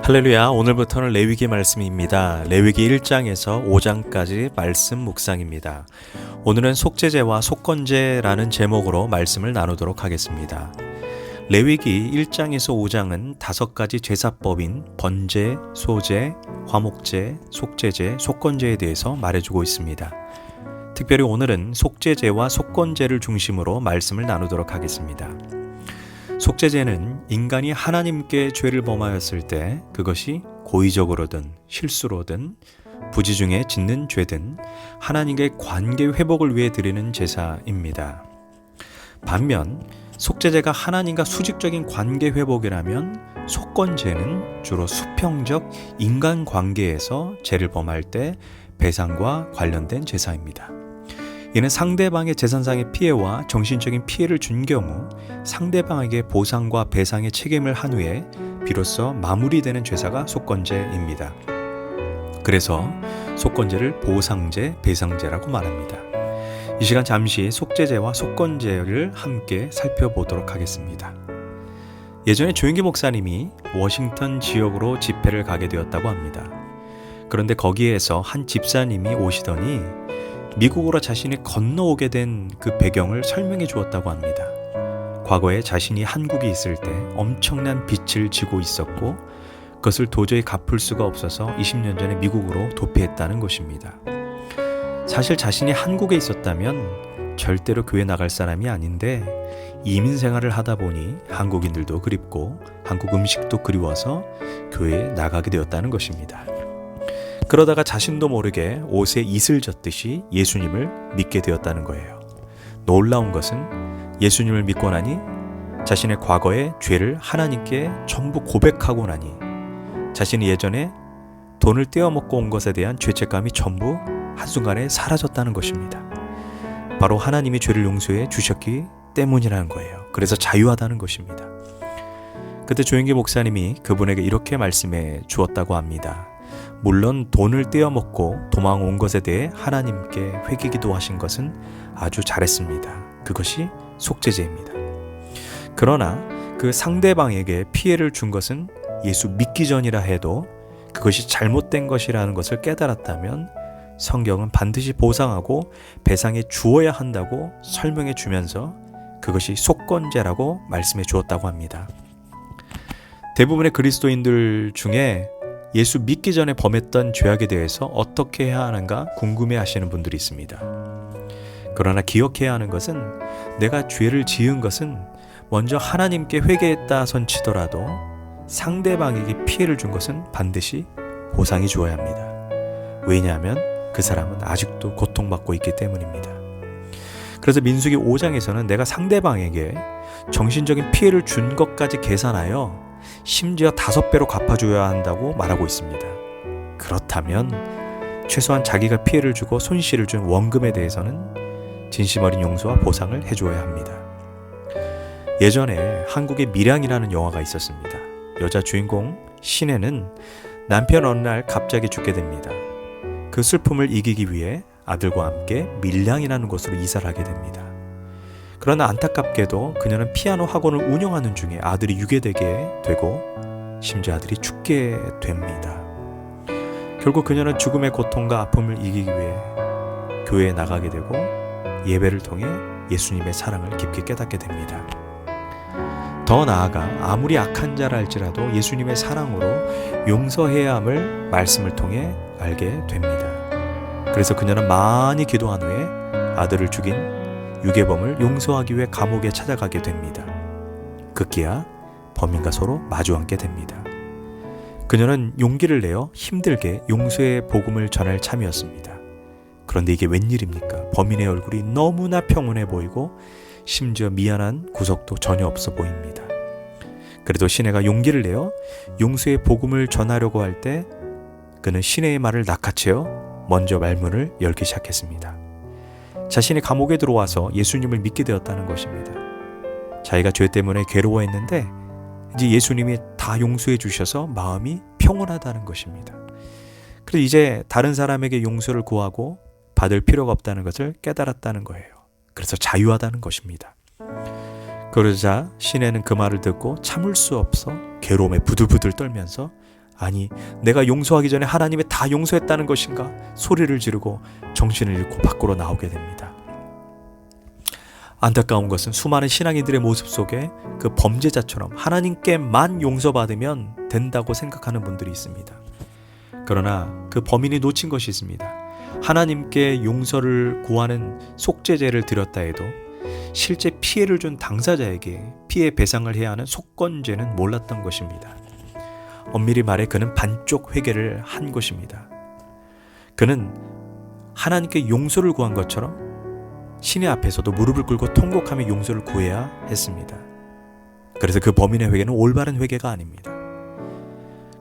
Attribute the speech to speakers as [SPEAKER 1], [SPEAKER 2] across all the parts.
[SPEAKER 1] 할렐루야. 오늘부터는 레위기 말씀입니다. 레위기 1장에서 5장까지 말씀 묵상입니다. 오늘은 속죄제와 속건제라는 제목으로 말씀을 나누도록 하겠습니다. 레위기 1장에서 5장은 5가지 제사법인 번제, 소제, 화목제, 속죄제, 속건제에 대해서 말해주고 있습니다. 특별히 오늘은 속죄제와 속건제를 중심으로 말씀을 나누도록 하겠습니다. 속죄제는 인간이 하나님께 죄를 범하였을 때 그것이 고의적으로든 실수로든 부지 중에 짓는 죄든 하나님과의 관계 회복을 위해 드리는 제사입니다. 반면 속죄제가 하나님과 수직적인 관계 회복이라면 속건제는 주로 수평적 인간 관계에서 죄를 범할 때 배상과 관련된 제사입니다. 이는 상대방의 재산상의 피해와 정신적인 피해를 준 경우 상대방에게 보상과 배상의 책임을 한 후에 비로소 마무리되는 제사가 속건제입니다. 그래서 속건제를 보상제, 배상제라고 말합니다. 이 시간 잠시 속죄제와 속건제를 함께 살펴보도록 하겠습니다. 예전에 조영기 목사님이 워싱턴 지역으로 집회를 가게 되었다고 합니다. 그런데 거기에서 한 집사님이 오시더니 미국으로 자신이 건너오게 된 그 배경을 설명해 주었다고 합니다. 과거에 자신이 한국에 있을 때 엄청난 빚을 지고 있었고 그것을 도저히 갚을 수가 없어서 20년 전에 미국으로 도피했다는 것입니다. 사실 자신이 한국에 있었다면 절대로 교회 나갈 사람이 아닌데 이민 생활을 하다 보니 한국인들도 그립고 한국 음식도 그리워서 교회에 나가게 되었다는 것입니다. 그러다가 자신도 모르게 옷에 이슬 젖듯이 예수님을 믿게 되었다는 거예요. 놀라운 것은 예수님을 믿고 나니 자신의 과거의 죄를 하나님께 전부 고백하고 나니 자신이 예전에 돈을 떼어먹고 온 것에 대한 죄책감이 전부 한순간에 사라졌다는 것입니다. 바로 하나님이 죄를 용서해 주셨기 때문이라는 거예요. 그래서 자유하다는 것입니다. 그때 조영기 목사님이 그분에게 이렇게 말씀해 주었다고 합니다. 물론 돈을 떼어먹고 도망온 것에 대해 하나님께 회개기도 하신 것은 아주 잘했습니다. 그것이 속죄제입니다. 그러나 그 상대방에게 피해를 준 것은 예수 믿기 전이라 해도 그것이 잘못된 것이라는 것을 깨달았다면 성경은 반드시 보상하고 배상해 주어야 한다고 설명해 주면서 그것이 속건제라고 말씀해 주었다고 합니다. 대부분의 그리스도인들 중에 예수 믿기 전에 범했던 죄악에 대해서 어떻게 해야 하는가 궁금해 하시는 분들이 있습니다. 그러나 기억해야 하는 것은 내가 죄를 지은 것은 먼저 하나님께 회개했다 손치더라도 상대방에게 피해를 준 것은 반드시 보상해 주어야 합니다. 왜냐하면 그 사람은 아직도 고통받고 있기 때문입니다. 그래서 민수기 5장에서는 내가 상대방에게 정신적인 피해를 준 것까지 계산하여 심지어 5배로 갚아줘야 한다고 말하고 있습니다. 그렇다면 최소한 자기가 피해를 주고 손실을 준 원금에 대해서는 진심 어린 용서와 보상을 해줘야 합니다. 예전에 한국에 밀양이라는 영화가 있었습니다. 여자 주인공 신혜는 남편 어느 날 갑자기 죽게 됩니다. 그 슬픔을 이기기 위해 아들과 함께 밀양이라는 곳으로 이사를 하게 됩니다. 그러나 안타깝게도 그녀는 피아노 학원을 운영하는 중에 아들이 유괴되게 되고 심지어 아들이 죽게 됩니다. 결국 그녀는 죽음의 고통과 아픔을 이기기 위해 교회에 나가게 되고 예배를 통해 예수님의 사랑을 깊게 깨닫게 됩니다. 더 나아가 아무리 악한 자라 할지라도 예수님의 사랑으로 용서해야 함을 말씀을 통해 알게 됩니다. 그래서 그녀는 많이 기도한 후에 아들을 죽인 유괴범을 용서하기 위해 감옥에 찾아가게 됩니다. 급기야 범인과 서로 마주 앉게 됩니다. 그녀는 용기를 내어 힘들게 용서의 복음을 전할 참이었습니다. 그런데 이게 웬일입니까? 범인의 얼굴이 너무나 평온해 보이고 심지어 미안한 구석도 전혀 없어 보입니다. 그래도 신혜가 용기를 내어 용서의 복음을 전하려고 할 때 그는 신혜의 말을 낚아채어 먼저 말문을 열기 시작했습니다. 자신이 감옥에 들어와서 예수님을 믿게 되었다는 것입니다. 자기가 죄 때문에 괴로워했는데 이제 예수님이 다 용서해 주셔서 마음이 평온하다는 것입니다. 그래서 이제 다른 사람에게 용서를 구하고 받을 필요가 없다는 것을 깨달았다는 거예요. 그래서 자유하다는 것입니다. 그러자 신혜는 그 말을 듣고 참을 수 없어 괴로움에 부들부들 떨면서 아니, 내가 용서하기 전에 하나님이 다 용서했다는 것인가? 소리를 지르고 정신을 잃고 밖으로 나오게 됩니다. 안타까운 것은 수많은 신앙인들의 모습 속에 그 범죄자처럼 하나님께만 용서받으면 된다고 생각하는 분들이 있습니다. 그러나 그 범인이 놓친 것이 있습니다. 하나님께 용서를 구하는 속죄제를 드렸다 해도 실제 피해를 준 당사자에게 피해 배상을 해야 하는 속건제는 몰랐던 것입니다. 엄밀히 말해 그는 반쪽 회개를 한 것입니다. 그는 하나님께 용서를 구한 것처럼 신의 앞에서도 무릎을 꿇고 통곡하며 용서를 구해야 했습니다. 그래서 그 범인의 회개는 올바른 회개가 아닙니다.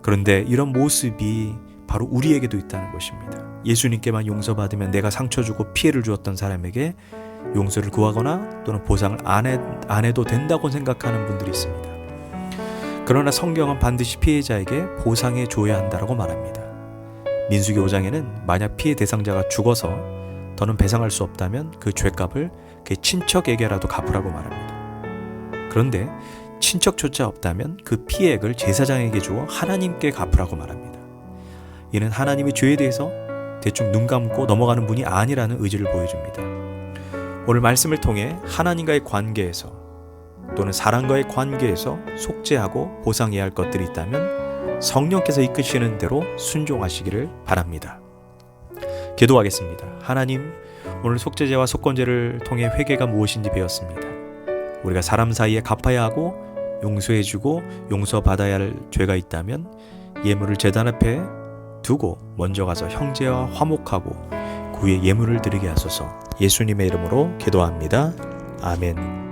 [SPEAKER 1] 그런데 이런 모습이 바로 우리에게도 있다는 것입니다. 예수님께만 용서받으면 내가 상처 주고 피해를 주었던 사람에게 용서를 구하거나 또는 보상을 안 해도 된다고 생각하는 분들이 있습니다. 그러나 성경은 반드시 피해자에게 보상해 줘야 한다고 말합니다. 민수기 5장에는 만약 피해 대상자가 죽어서 더는 배상할 수 없다면 그 죄값을 그 친척에게라도 갚으라고 말합니다. 그런데 친척조차 없다면 그 피해액을 제사장에게 주어 하나님께 갚으라고 말합니다. 이는 하나님의 죄에 대해서 대충 눈 감고 넘어가는 분이 아니라는 의지를 보여줍니다. 오늘 말씀을 통해 하나님과의 관계에서 또는 사람과의 관계에서 속죄하고 보상해야 할 것들이 있다면 성령께서 이끄시는 대로 순종하시기를 바랍니다. 기도하겠습니다. 하나님, 오늘 속죄제와 속건제를 통해 회개가 무엇인지 배웠습니다. 우리가 사람 사이에 갚아야 하고 용서해주고 용서받아야 할 죄가 있다면 예물을 제단 앞에 두고 먼저 가서 형제와 화목하고 그 후에 예물을 드리게 하소서. 예수님의 이름으로 기도합니다. 아멘.